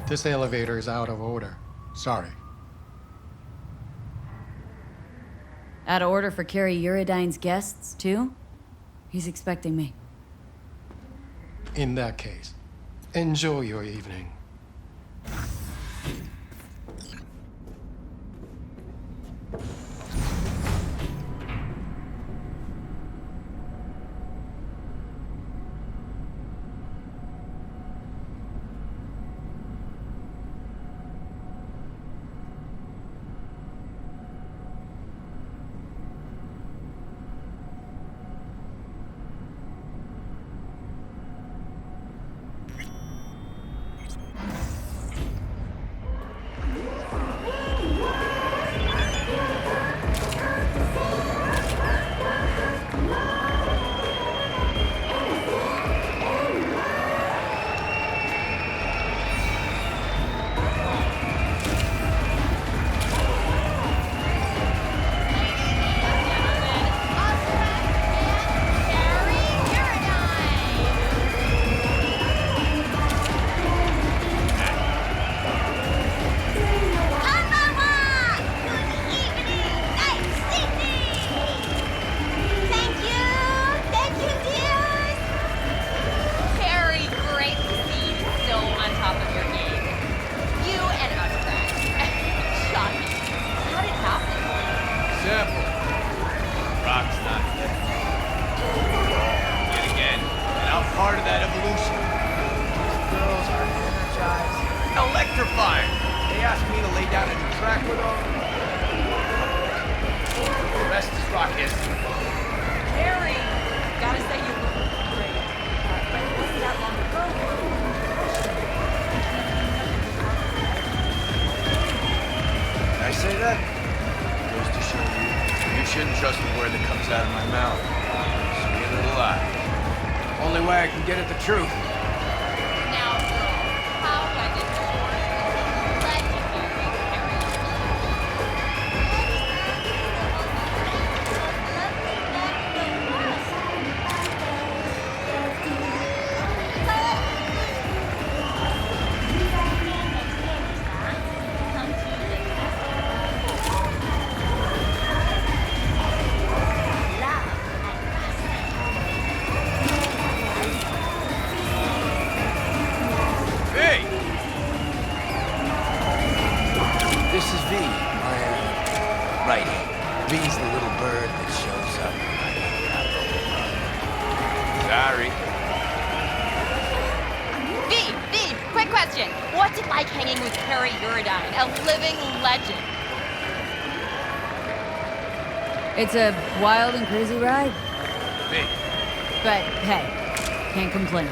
This elevator is out of order. Sorry. Out of order for Carrie Eurodyne's guests, too? He's expecting me. In that case, enjoy your evening. It's a wild and crazy ride. Me. But hey, can't complain.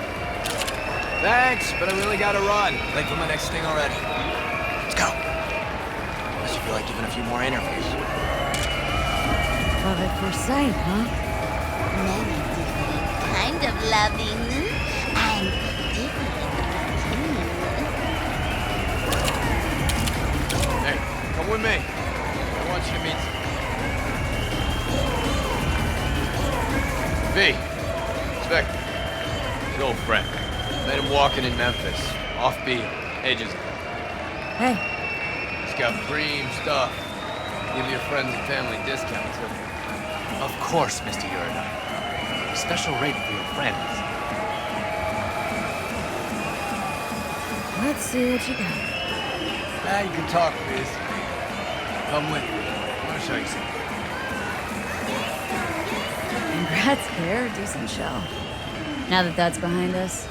Thanks, but I really gotta run. Late for my next thing already. Let's go. Unless you feel like giving a few more interviews. Love at first sight, huh? Many different kind of loving and different. Hey, come with me. I want you to meet some. V. Inspector. His old friend. Met him walking in Memphis. Offbeat. Ages ago. Hey. He's got premium stuff. Give your friends and family discounts. Of course, Mr. Eurodyne. Special rate for your friends. Let's see what you got. Now you can talk, Biz. Come with me. I want to show you something. Congrats, Care. Decent show. Now that that's behind us,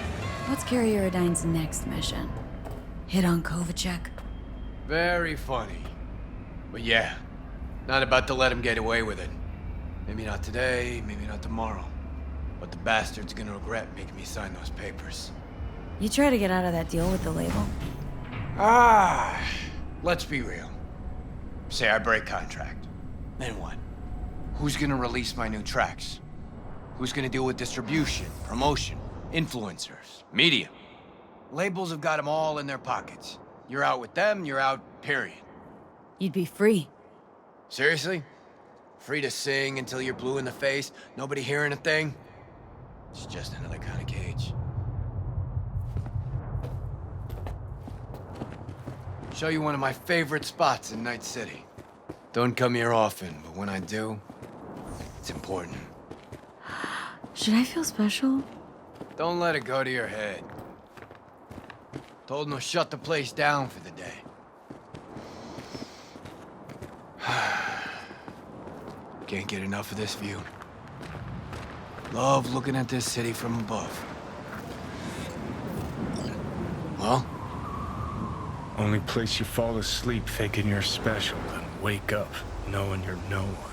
what's Carrie Eurodyne's next mission? Hit on Kovacek? Very funny. But yeah, not about to let him get away with it. Maybe not today, maybe not tomorrow. But the bastard's gonna regret making me sign those papers. You try to get out of that deal with the label? Let's be real. Say I break contract. Then what? Who's gonna release my new tracks? Who's gonna deal with distribution, promotion, influencers, media? Labels have got them all in their pockets. You're out with them, you're out, period. You'd be free. Seriously? Free to sing until you're blue in the face, nobody hearing a thing? It's just another kind of cage. Show you one of my favorite spots in Night City. Don't come here often, but when I do, it's important. Should I feel special? Don't let it go to your head. Told him to shut the place down for the day. Can't get enough of this view. Love looking at this city from above. Well? Only place you fall asleep thinking you're special and wake up knowing you're no one.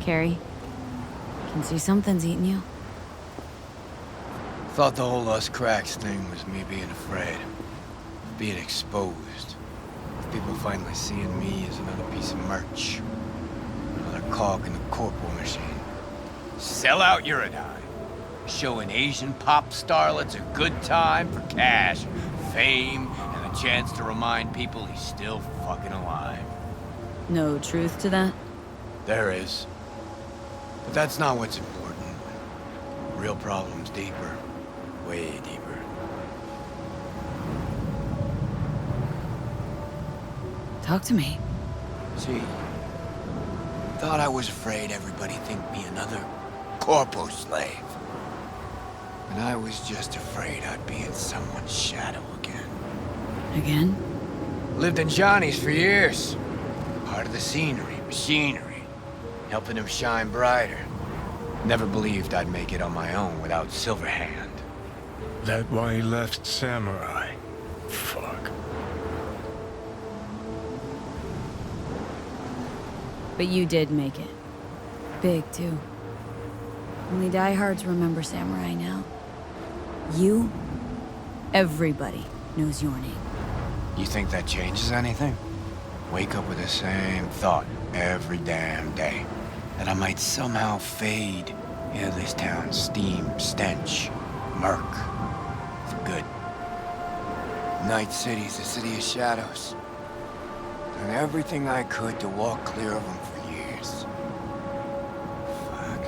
Carrie, can see something's eating you. Thought the whole us cracks thing was me being afraid. Being exposed. People finally seeing me as another piece of merch. Another cog in the corporal machine. Sell out Uridine. Showing Asian pop starlets a good time for cash, fame, and a chance to remind people he's still fucking alive. No truth to that? There is. But that's not what's important. Real problem's deeper. Way deeper. Talk to me. See, thought I was afraid everybody think me another corpo slave. And I was just afraid I'd be in someone's shadow again. Again? Lived in Johnny's for years. Part of the scenery, machinery, helping him shine brighter. Never believed I'd make it on my own without Silverhand. That why he left Samurai? Fuck. But you did make it. Big, too. Only diehards remember Samurai now. You, everybody knows your name. You think that changes anything? Wake up with the same thought every damn day. That I might somehow fade into this town's steam, stench, murk. For good. Night City's a city of shadows. Done everything I could to walk clear of them for years. Fuck.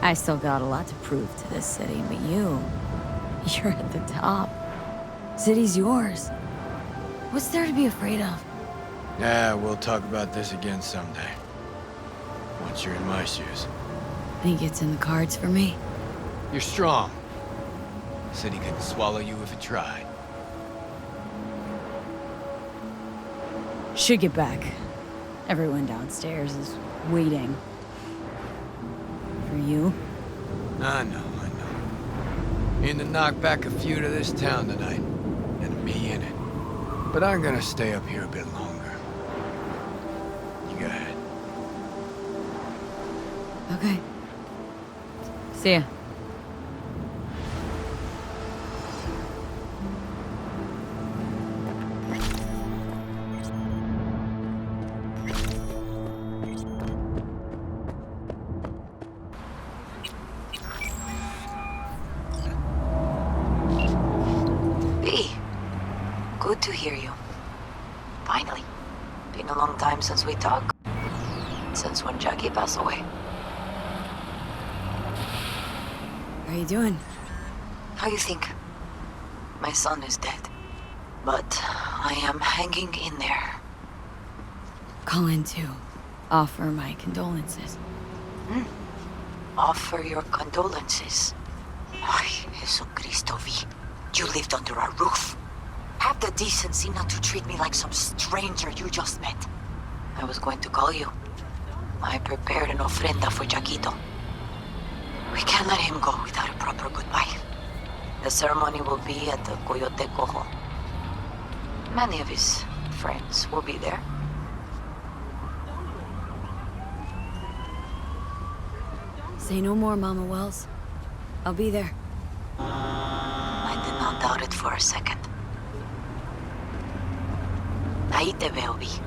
I still got a lot to prove to this city, but you're at the top. City's yours. What's there to be afraid of? Yeah, we'll talk about this again someday. Once you're in my shoes. Think it's in the cards for me? You're strong. The city couldn't swallow you if it tried. Should get back. Everyone downstairs is waiting. For you? I know. Need to knock back a few to this town tonight. And me in it. But I'm gonna stay up here a bit longer. You go ahead. Okay. See ya. Good to hear you. Finally. Been a long time since we talked. Since when Jackie passed away. How you doing? How you think? My son is dead. But I am hanging in there. Calling to offer my condolences. Offer your condolences. Ay, Jesucristo V. You lived under our roof. Have the decency not to treat me like some stranger you just met. I was going to call you. I prepared an ofrenda for Jaquito. We can't let him go without a proper goodbye. The ceremony will be at the Coyote Cojo. Many of his friends will be there. Say no more, Mama Wells. I'll be there. I did not doubt it for a second. Ahí te veo, Vi.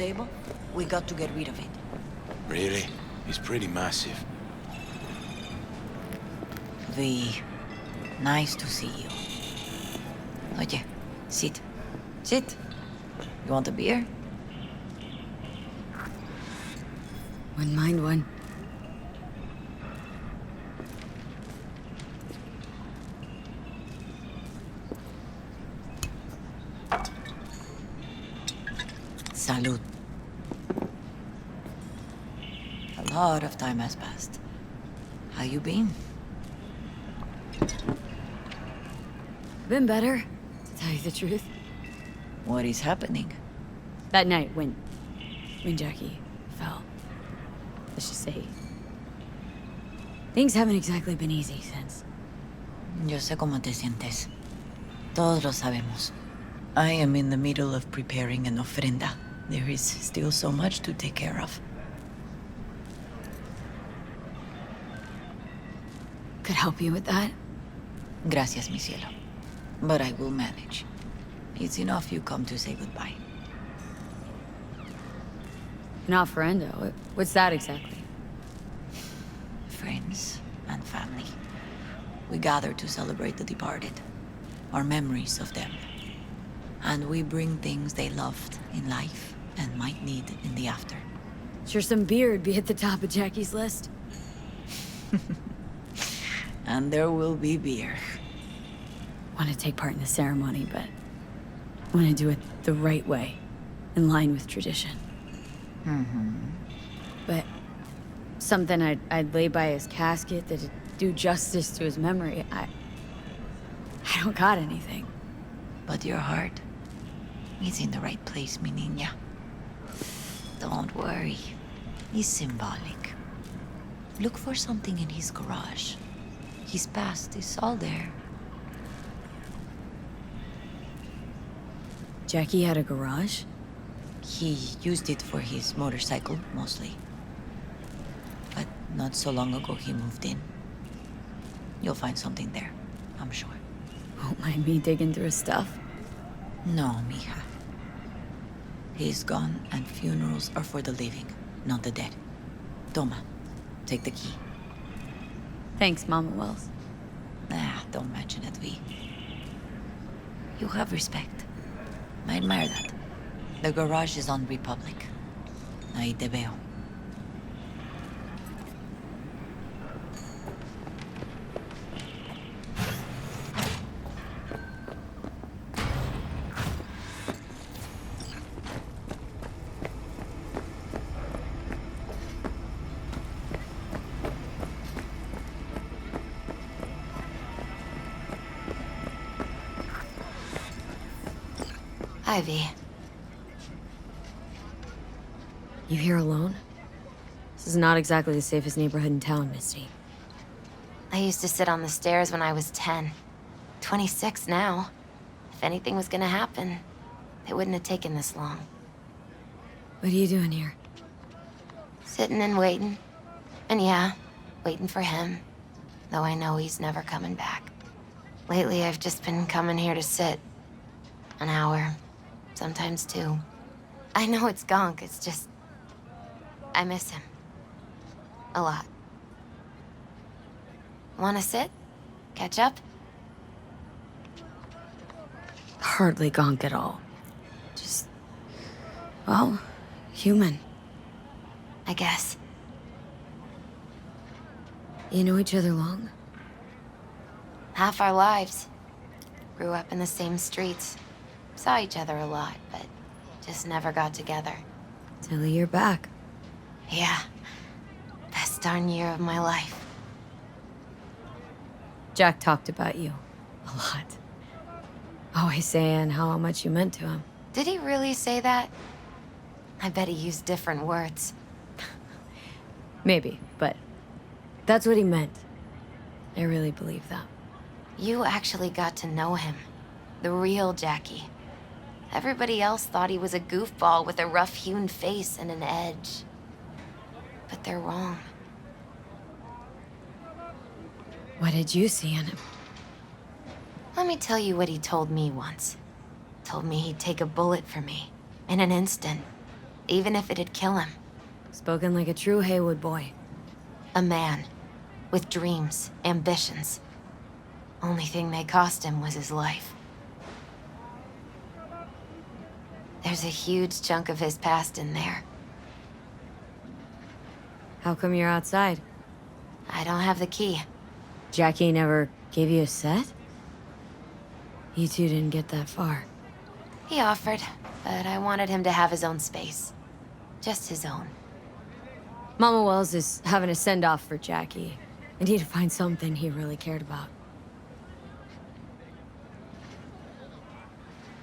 table, we got to get rid of it. Really? He's pretty massive. V, nice to see you. Oye, sit. Sit. You want a beer? Wouldn't mind one. Salud. A lot of time has passed. How you been? Been better, to tell you the truth. What is happening? That night when Jackie fell. Let's just say things haven't exactly been easy since. Yo sé cómo te sientes. Todos lo sabemos. I am in the middle of preparing an ofrenda. There is still so much to take care of. Could help you with that. Gracias, mi cielo. But I will manage. It's enough you come to say goodbye. An offerenda? What's that exactly? Friends and family. We gather to celebrate the departed. Our memories of them. And we bring things they loved in life and might need in the after. Sure some beer would be at the top of Jackie's list. And there will be beer. Want to take part in the ceremony, but want to do it the right way, in line with tradition. But something I'd lay by his casket that'd do justice to his memory. I don't got anything. But your heart is in the right place, mi niña. Don't worry. It's symbolic. Look for something in his garage. His past is all there. Jackie had a garage? He used it for his motorcycle, mostly. But not so long ago, he moved in. You'll find something there, I'm sure. Won't mind me digging through his stuff. No, mija. He's gone, and funerals are for the living, not the dead. Toma, take the key. Thanks, Mama Wells. Don't mention it, V. You have respect. I admire that. The garage is on Republic. Ahí te veo. Ivy. You here alone? This is not exactly the safest neighborhood in town, Misty. I used to sit on the stairs when I was 10. 26 now. If anything was gonna happen, it wouldn't have taken this long. What are you doing here? Sitting and waiting. And yeah, waiting for him. Though I know he's never coming back. Lately, I've just been coming here to sit. An hour. Sometimes 2. I know it's gonk, it's just... I miss him. A lot. Wanna sit? Catch up? Hardly gonk at all. Just... well, human. I guess. You know each other long? Half our lives. Grew up in the same streets. Saw each other a lot, but just never got together. Till a year back. Yeah. Best darn year of my life. Jack talked about you. A lot. Always saying how much you meant to him. Did he really say that? I bet he used different words. Maybe, but that's what he meant. I really believe that. You actually got to know him. The real Jackie. Everybody else thought he was a goofball with a rough-hewn face and an edge. But they're wrong. What did you see in him? Let me tell you what he told me once. Told me he'd take a bullet for me. In an instant. even if it'd kill him. Spoken like a true Haywood boy. A man with dreams, ambitions. Only thing they cost him was his life. There's a huge chunk of his past in there. How come you're outside? I don't have the key. Jackie never gave you a set? You two didn't get that far. He offered, but I wanted him to have his own space. Just his own. Mama Wells is having a send-off for Jackie. I need to find something he really cared about.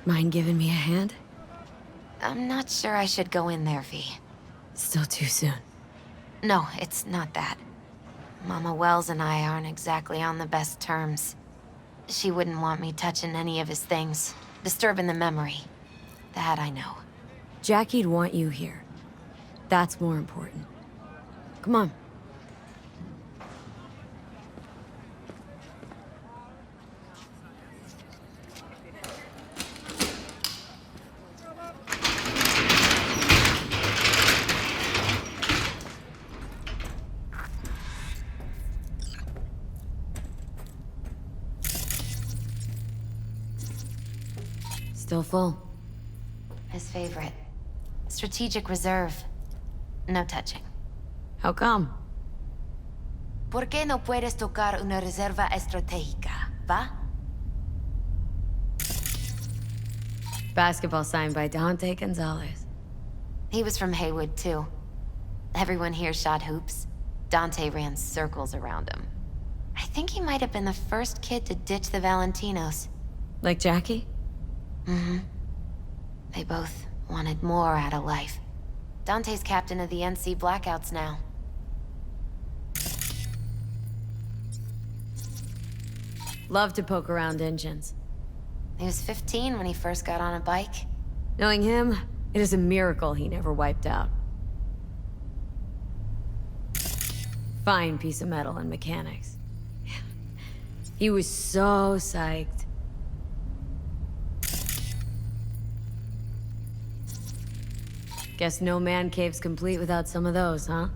Mind giving me a hand? I'm not sure I should go in there, V. Still too soon. No, it's not that. Mama Wells and I aren't exactly on the best terms. She wouldn't want me touching any of his things, disturbing the memory. That I know. Jackie'd want you here. That's more important. Come on. Still full. His favorite. Strategic reserve. No touching. How come? ¿Por qué no puedes tocar una reserva estratégica, va? Basketball signed by Dante Gonzalez. He was from Haywood, too. Everyone here shot hoops. Dante ran circles around him. I think he might have been the first kid to ditch the Valentinos. Like Jackie? Mm-hmm. They both wanted more out of life. Dante's captain of the NC Blackouts now. Love to poke around engines. He was 15 when he first got on a bike. Knowing him, it is a miracle he never wiped out. Fine piece of metal and mechanics. He was so psyched. Guess no man cave's complete without some of those, huh?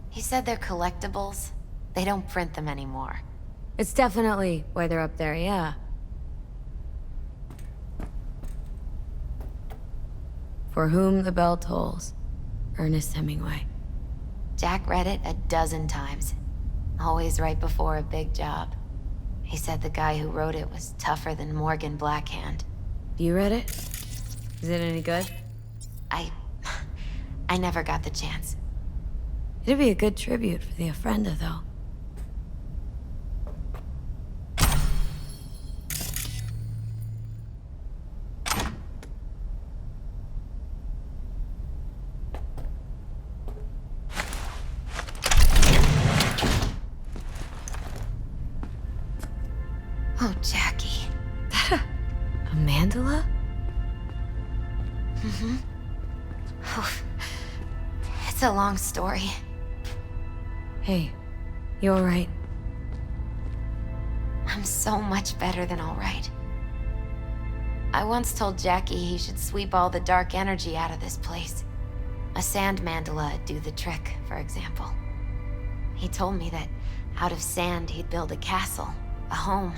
He said they're collectibles. They don't print them anymore. It's definitely why they're up there, yeah. For whom the bell tolls. Ernest Hemingway. Jack read it a dozen times. Always right before a big job. He said the guy who wrote it was tougher than Morgan Blackhand. You read it? Is it any good? I never got the chance. It'd be a good tribute for the Ofrenda, though. Oh, Jackie. A mandala? Mm-hmm. It's a long story. Hey, you alright? I'm so much better than alright. I once told Jackie he should sweep all the dark energy out of this place. A sand mandala'd do the trick, for example. He told me that out of sand he'd build a castle, a home,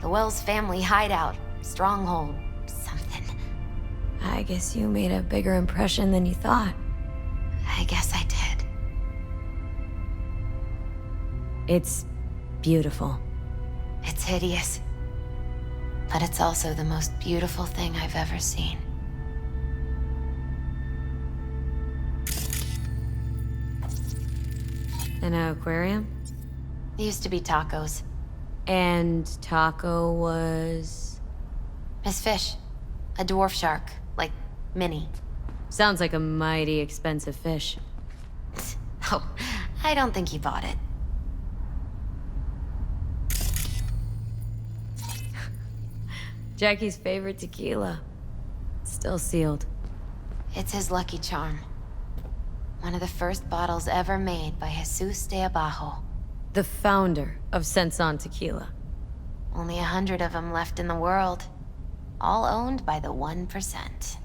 the Wells family hideout, stronghold, something. I guess you made a bigger impression than you thought. I guess I did. It's beautiful. It's hideous. But it's also the most beautiful thing I've ever seen. An aquarium? It used to be Taco's. And Taco was... His fish. A dwarf shark. Like, Minnie. Sounds like a mighty expensive fish. Oh, I don't think he bought it. Jackie's favorite tequila. Still sealed. It's his lucky charm. One of the first bottles ever made by Jesus de Abajo. The founder of Senson Tequila. Only 100 of them left in the world. All owned by the 1%.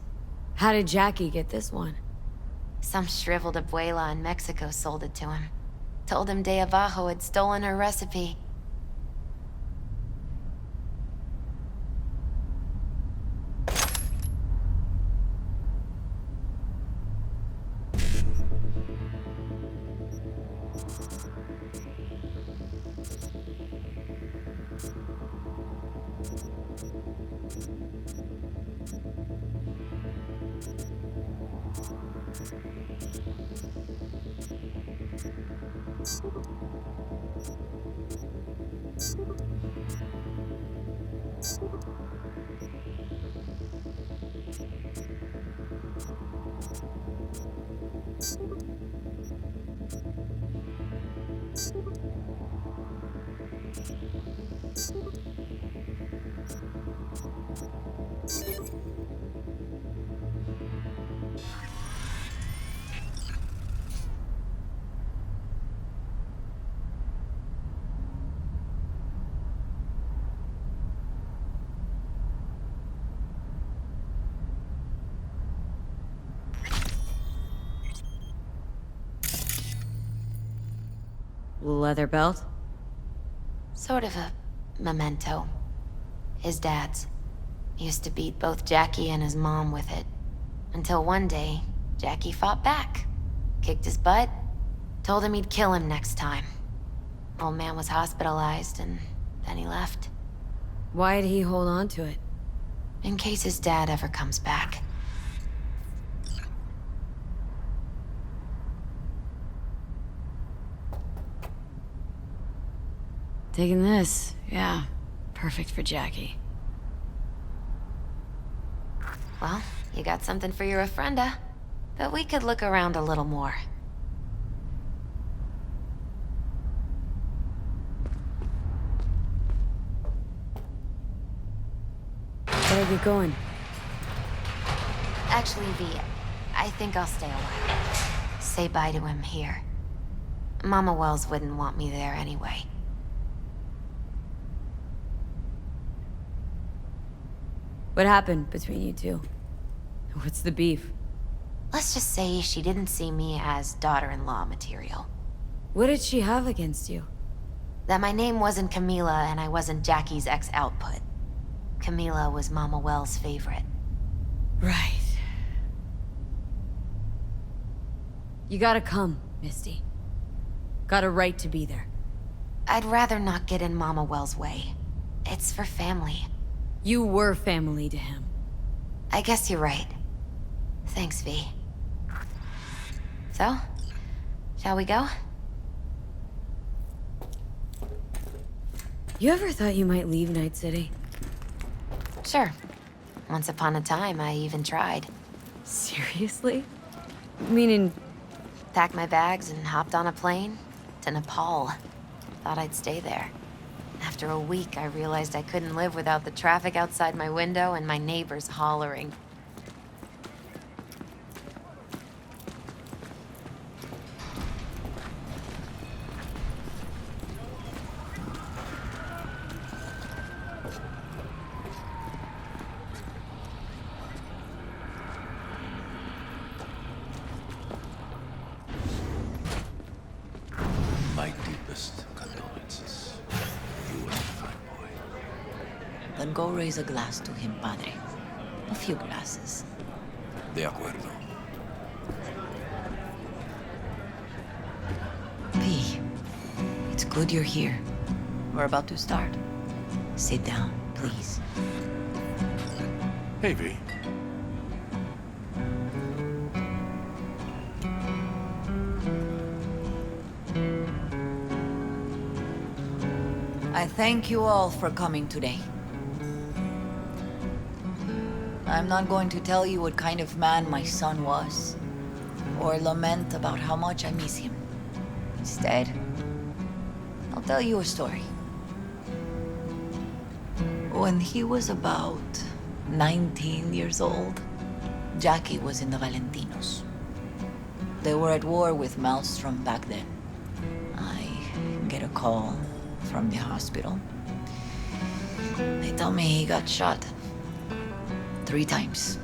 How did Jackie get this one? Some shriveled abuela in Mexico sold it to him. Told him De Abajo had stolen her recipe. Leather belt? Sort of a memento. His dad's. Used to beat both Jackie and his mom with it. Until one day, Jackie fought back. Kicked his butt. Told him he'd kill him next time. Old man was hospitalized, and then he left. Why'd he hold on to it? In case his dad ever comes back. Taking this, yeah. Perfect for Jackie. Well, you got something for your ofrenda. But we could look around a little more. Better get going. Actually, V, I think I'll stay a while. Say bye to him here. Mama Wells wouldn't want me there anyway. What happened between you two? What's the beef? Let's just say she didn't see me as daughter-in-law material. What did she have against you? That my name wasn't Camila and I wasn't Jackie's ex-output. Camila was Mama Wells' favorite. Right. You gotta come, Misty. Got a right to be there. I'd rather not get in Mama Wells' way. It's for family. You were family to him. I guess you're right. Thanks, V. So, shall we go? You ever thought you might leave Night City? Sure. Once upon a time, I even tried. Seriously? Meaning... Packed my bags and hopped on a plane to Nepal. Thought I'd stay there. After a week, I realized I couldn't live without the traffic outside my window and my neighbors hollering. My deepest condolences. You were a fine boy. Then go raise a glass to him, Padre. A few glasses. De acuerdo. V, it's good you're here. We're about to start. Sit down, please. Hey, V. I thank you all for coming today. I'm not going to tell you what kind of man my son was, or lament about how much I miss him. Instead, I'll tell you a story. When he was about 19 years old, Jackie was in the Valentinos. They were at war with Maelstrom back then. I get a call from the hospital. They tell me he got shot 3 times,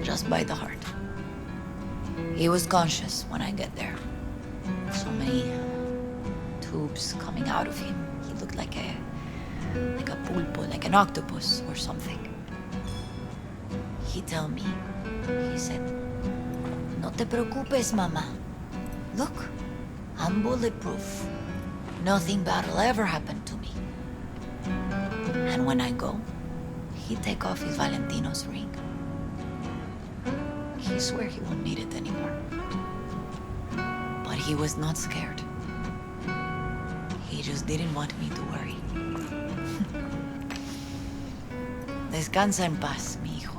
just by the heart. He was conscious when I get there. So many tubes coming out of him. He looked like a pulpo, like an octopus or something. He told me, he said, "No te preocupes, mama. Look, I'm bulletproof. Nothing bad will ever happen to me." And when I go, he'd take off his Valentino's ring. He swear he won't need it anymore. But he was not scared. He just didn't want me to worry. Descansa en paz, mi hijo.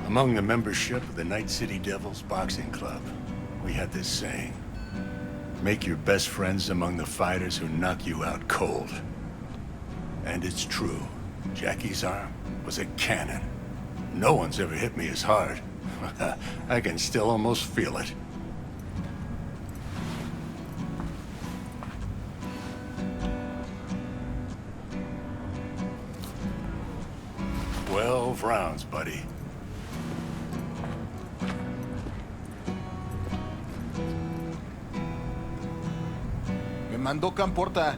Among the membership of the Night City Devils Boxing Club, we had this saying: make your best friends among the fighters who knock you out cold. And it's true. Jackie's arm was a cannon. No one's ever hit me as hard. I can still almost feel it. "12 rounds, buddy." Me mandó Camporta.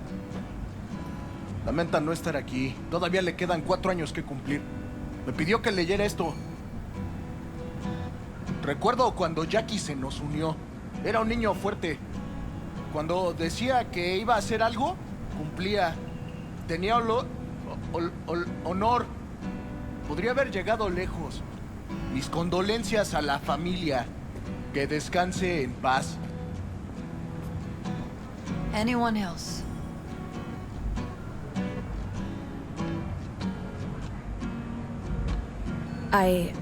Lamenta no estar aquí. Todavía le quedan 4 años que cumplir. Me pidió que leyera esto. Recuerdo cuando Jackie se nos unió. Era un niño fuerte. Cuando decía que iba a hacer algo, cumplía. Tenía honor. Podría haber llegado lejos. Mis condolencias a la familia. Que descanse en paz. Anyone else? I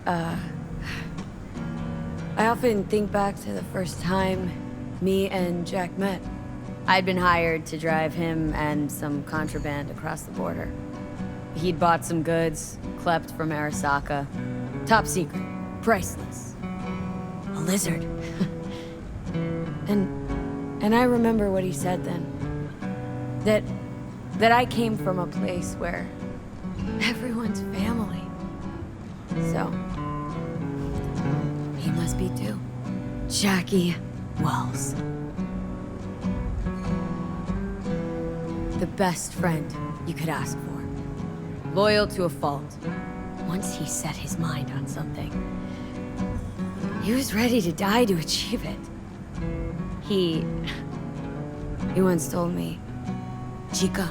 often think back to the first time me and Jack met. I'd been hired to drive him and some contraband across the border. He'd bought some goods, clept from Arasaka. Top secret, priceless. A lizard. And I remember what he said then. That I came from a place where everyone's family. So, he must be too. Jackie Wells. The best friend you could ask for. Loyal to a fault. Once he set his mind on something, he was ready to die to achieve it. He once told me, "Chica,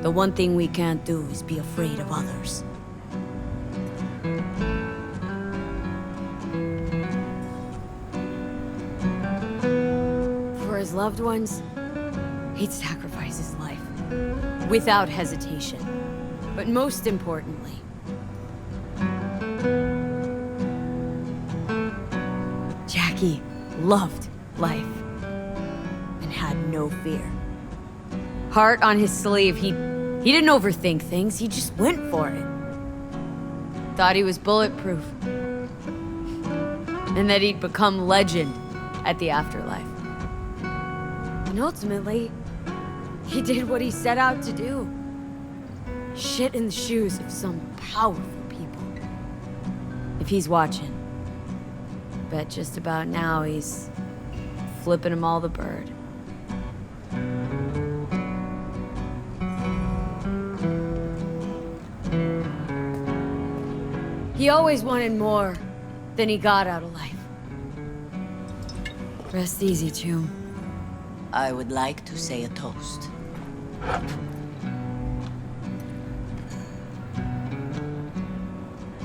the one thing we can't do is be afraid of others." For his loved ones, he'd sacrifice his life. Without hesitation. But most importantly, Jackie loved life. Had no fear. Heart on his sleeve, he didn't overthink things, he just went for it. Thought he was bulletproof. And that he'd become legend at the afterlife. And ultimately, he did what he set out to do. Shit in the shoes of some powerful people. If he's watching, bet just about now he's flipping them all the bird. He always wanted more than he got out of life. Rest easy, Chum. I would like to say a toast.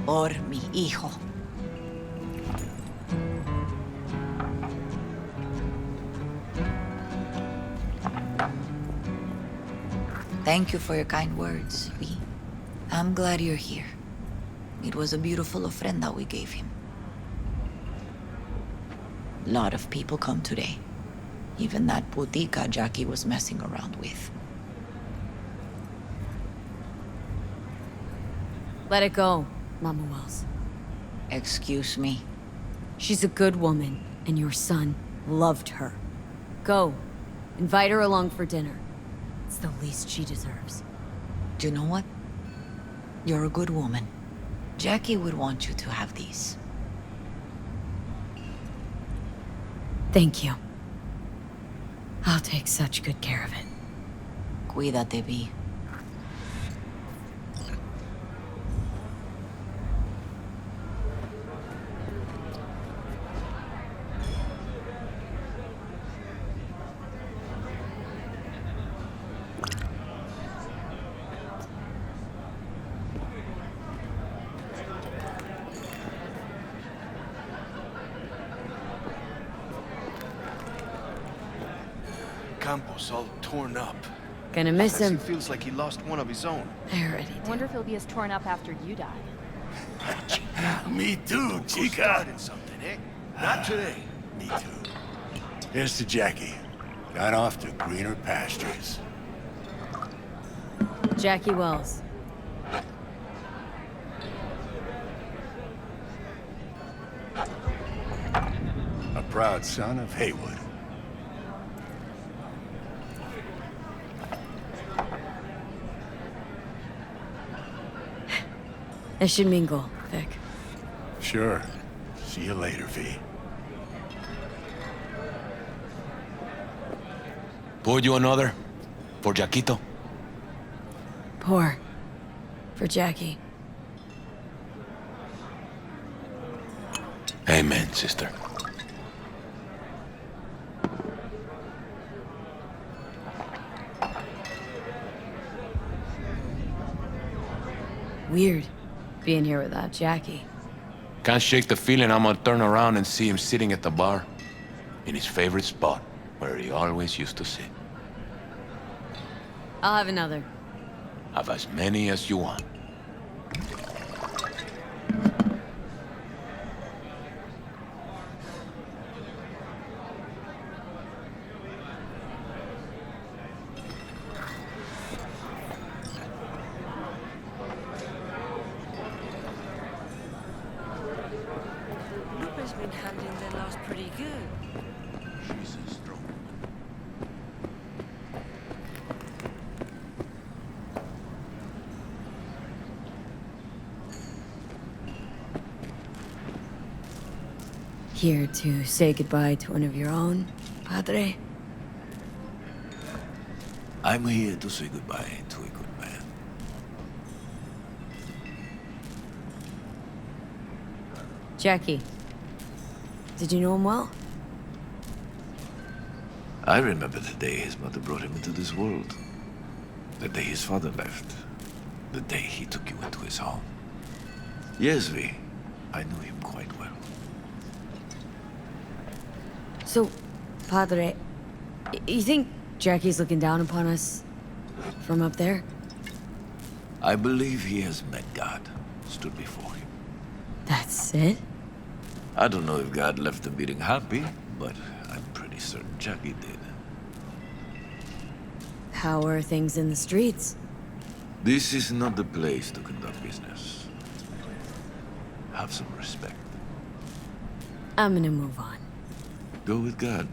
Por mi hijo. Thank you for your kind words, Rey. I'm glad you're here. It was a beautiful ofrenda we gave him. A lot of people come today. Even that putica Jackie was messing around with. Let it go, Mama Wells. Excuse me. She's a good woman, and your son Loved her. Go. Invite her along for dinner. It's the least she deserves. Do you know what? You're a good woman. Jackie would want you to have these. Thank you. I'll take such good care of it. Cuídate, Vi. Campos all torn up. Gonna miss Says him. He feels like he lost one of his own. I already I do. wonder if he'll be as torn up after you die. Me too, Who chica. started something, eh? Not today. Me too. Here's to Jackie. Gone off to greener pastures. Jackie Wells. A proud son of Haywood. I should mingle, Vic. Sure. See you later, V. Pour you another? For Jaquito? Pour. For Jackie. Amen, sister. Weird, being here without Jackie. Can't shake the feeling I'm gonna turn around and see him sitting at the bar. In his favorite spot, where he always used to sit. I'll have another. Have as many as you want. Lupa's been handling their loss pretty good. Here to say goodbye to one of your own, Padre? I'm here to say goodbye to a good man. Jackie. Did you know him well? I remember the day his mother brought him into this world. The day his father left. The day he took you into his home. Yes, V. I knew him quite well. So, Padre, you think Jackie's looking down upon us from up there? I believe he has met God, stood before him. That's it? I don't know if God left him being happy, but I'm pretty certain Jackie did. How are things in the streets? This is not the place to conduct business. Have some respect. I'm gonna move on. Go with God.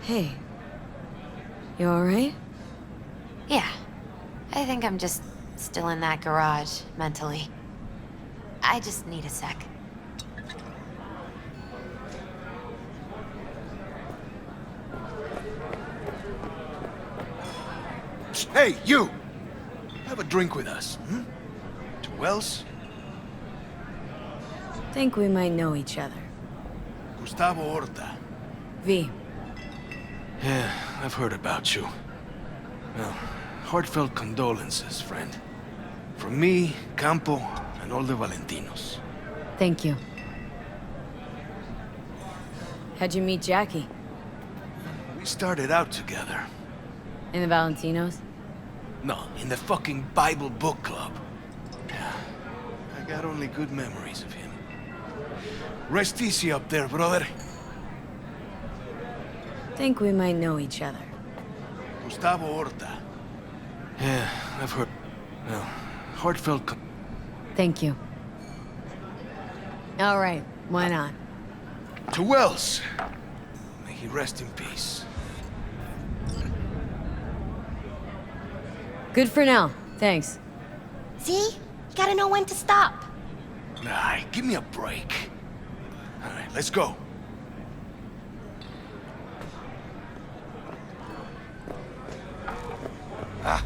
Hey. You alright? Yeah. I think I'm just still in that garage, mentally. I just need a sec. Hey, you! Have a drink with us, hmm? To Wells? Think we might know each other. Gustavo Horta. V. Yeah, I've heard about you. Well, heartfelt condolences, friend. From me, Campo, and all the Valentinos. Thank you. How'd you meet Jackie? We started out together. In the Valentinos? No, in the fucking Bible book club. I got only good memories of him. Rest easy up there, brother. Think we might know each other. Gustavo Horta. Yeah, I've heard. Well, heartfelt. Thank you. All right, why not? To Wells. May he rest in peace. Good for now, thanks. See? You gotta know when to stop. Nah, give me a break. All right, let's go. Ah.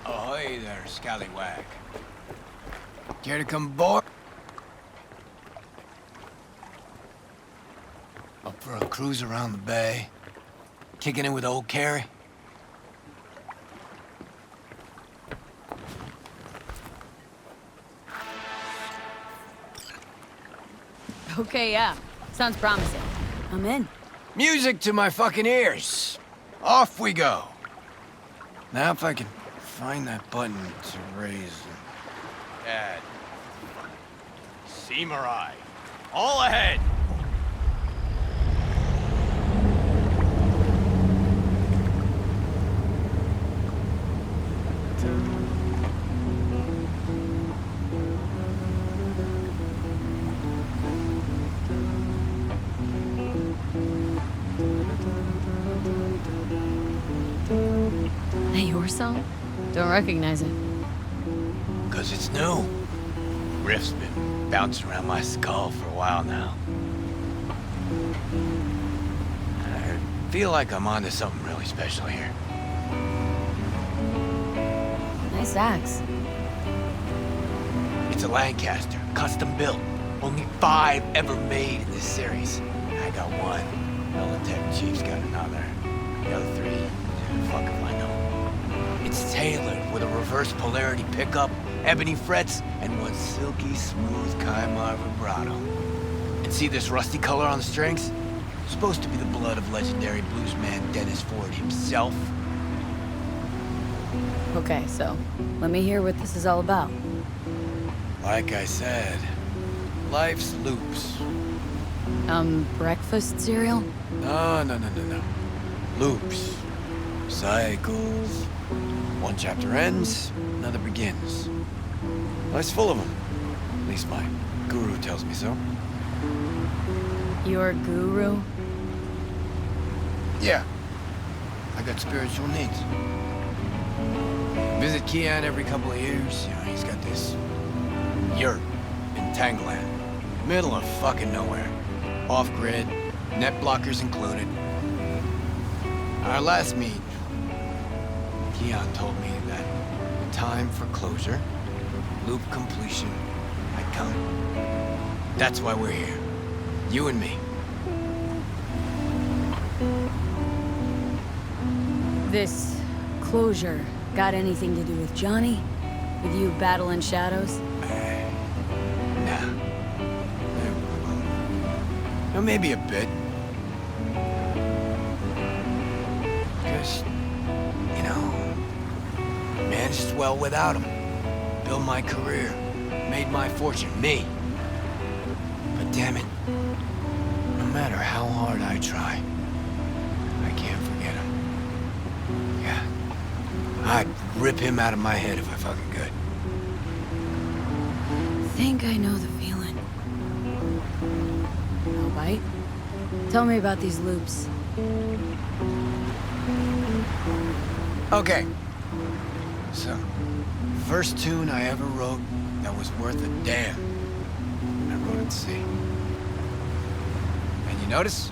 Ahoy there, scallywag. Care to come aboard? Up for a cruise around the bay? Kicking it with old Carrie? Okay, yeah. Sounds promising. I'm in. Music to my fucking ears. Off we go. Now if I can find that button to raise it. Dad. CYBERPUNK. All ahead. That your song? Don't recognize it. 'Cause it's new. Riff's been bouncing around my skull for a while now. I feel like I'm onto something really special here. Nice axe. It's a Lancaster, custom built. Only 5 ever made in this series. I got one. Militech Chief's got another. The other 3, fuck if I know. It's tailored with a reverse polarity pickup, ebony frets, and one silky smooth Kaimar vibrato. And see this rusty color on the strings? Supposed to be the blood of legendary bluesman Dennis Ford himself. Okay, so let me hear what this is all about. Like I said, life's loops. Breakfast cereal? No. Loops. Cycles. One chapter ends, another begins. Life's full of them. At least my guru tells me so. Your guru? Yeah. I got spiritual needs. Visit Kian every couple of years. You know, he's got this yurt in Tangland. Middle of fucking nowhere. Off-grid, net blockers included. Our last meet, Keon told me that time for closure, loop completion, had come. That's why we're here. You and me. This closure got anything to do with Johnny? With you battling shadows? Nah. Well, maybe a bit. Because, you know, managed well without him. Built my career. Made my fortune. Me. But damn it. matter how hard I try, I can't forget him. Yeah. I'd rip him out of my head if I fucking could. I think I know the feeling. No bite? Tell me about these loops. Okay. So, first tune I ever wrote that was worth a damn. I wrote it C. And you notice?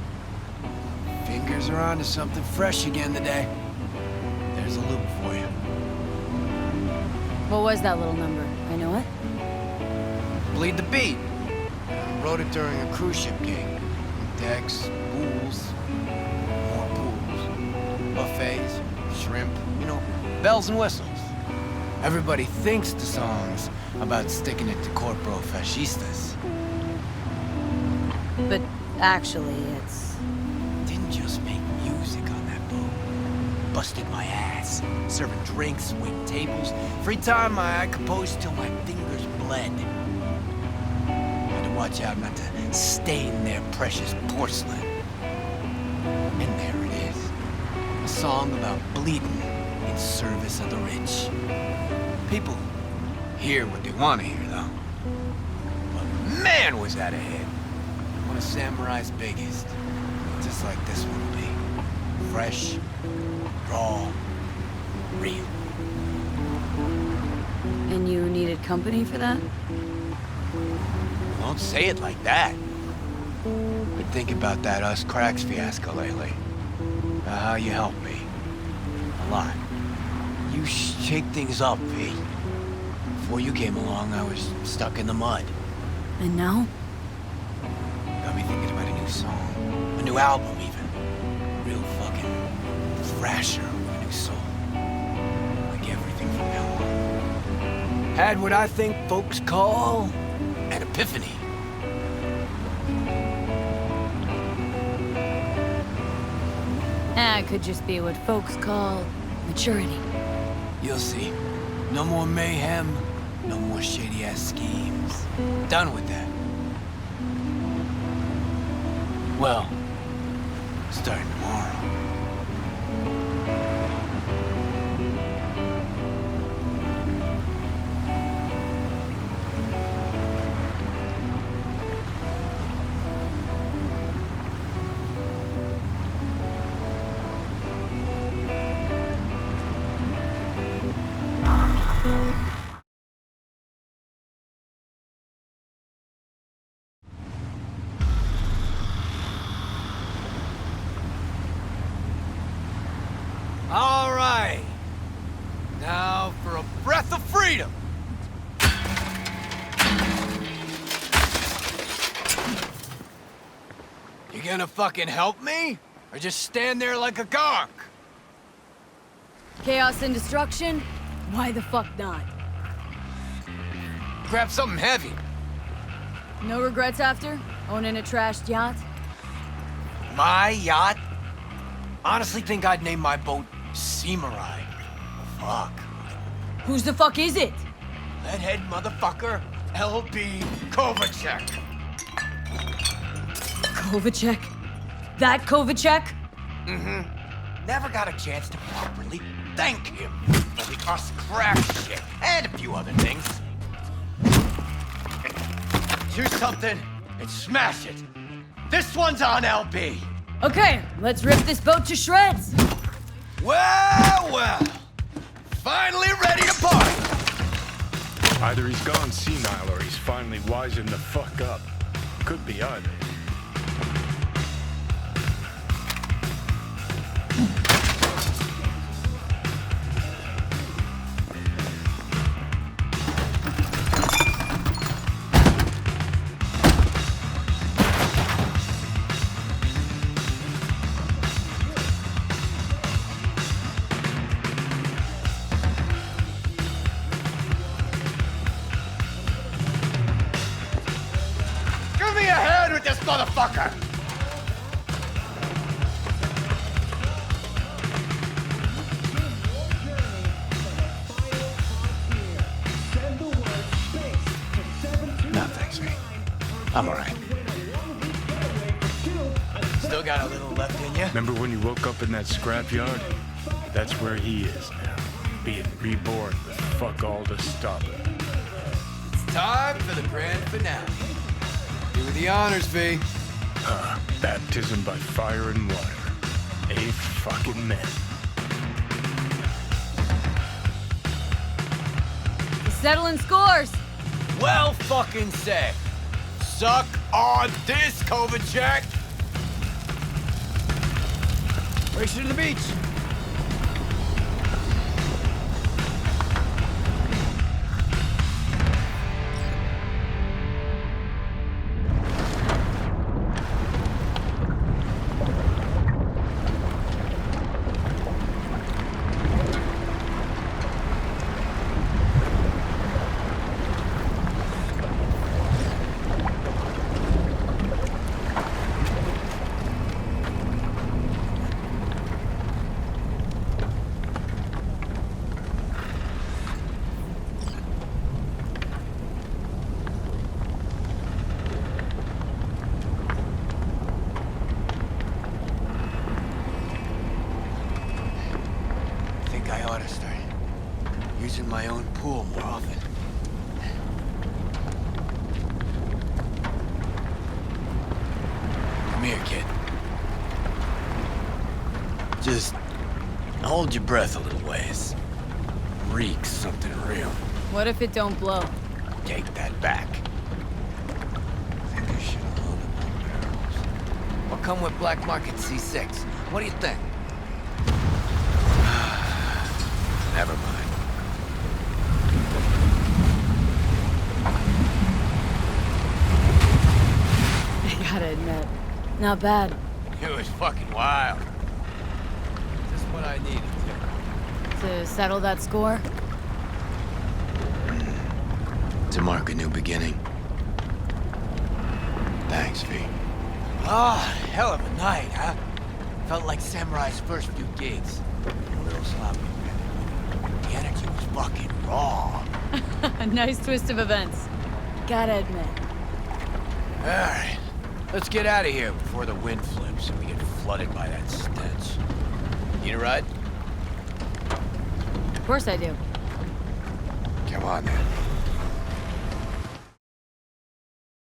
Fingers are on to something fresh again today. There's a loop for you. What was that little number? I know it? Bleed the beat. I wrote it during a cruise ship gig. Decks, pools, more pools, buffets, shrimp, you know, bells and whistles. Everybody thinks the song's about sticking it to corporal fascistas. But actually, it's... Didn't just make music on that boat. Busted my ass, serving drinks, waiting tables. Free time I composed till my fingers bled. Had to watch out not to stain their precious porcelain. And there it is. A song about bleeding in service of the rich. People hear what they want to hear, though. But man, was that a hit. One of Samurai's biggest. Just like this one will be. Fresh, raw, real. And you needed company for that? Don't say it like that. Been thinking about that Us Cracks fiasco lately. About how you helped me. A lot. You shake things up, V. Before you came along, I was stuck in the mud. And now? Got me thinking about a new song. A new album, even. Real fucking thrasher with a new soul. Like everything from now on. Had what I think folks call an epiphany. It could just be what folks call maturity. You'll see. No more mayhem, no more shady-ass schemes. Done with that. Well, starting tomorrow. All right. Now for a breath of freedom. You gonna fucking help me? Or just stand there like a gonk? Chaos and destruction? Why the fuck not? Grab something heavy. No regrets after? Owning a trashed yacht? My yacht? Honestly think I'd name my boat CYBERPUNK. Fuck. Whose the fuck is it? Leadhead motherfucker, LB Kovacek. Kovacek? That Kovacek? Mm-hmm. Never got a chance to properly thank him for the Us Cracks shit and a few other things. Do something and smash it. This one's on LB. Okay, let's rip this boat to shreds. Well, well. Finally ready to party. Either he's gone senile or he's finally wising the fuck up. Could be either. Give me a hand with this motherfucker! No, thanks, mate. I'm all right. left in you? Remember when you woke up in that scrapyard? That's where he is now, being reborn with fuck all to stop it. It's time for the grand finale. Do the honors, V. Baptism by fire and water. A fucking men. Settling scores. Well fucking said. Suck on this, Kovacic! Race you to the beach. Using my own pool more often. Come here, kid. Just hold your breath a little ways. Reeks something real. What if it don't blow? Take that back. I think I should have loaded more barrels. What come with black market C6? What do you think? Never mind. I gotta admit, not bad. It was fucking wild. Just what I needed To settle that score? to mark a new beginning. Thanks, V. Ah, hell of a night, huh? Felt like Samurai's first few gigs. A little sloppy. The energy was fucking raw. A nice twist of events. Gotta admit. All right, let's get out of here before the wind flips and we get flooded by that stench. Need a ride? Of course I do. Come on, then.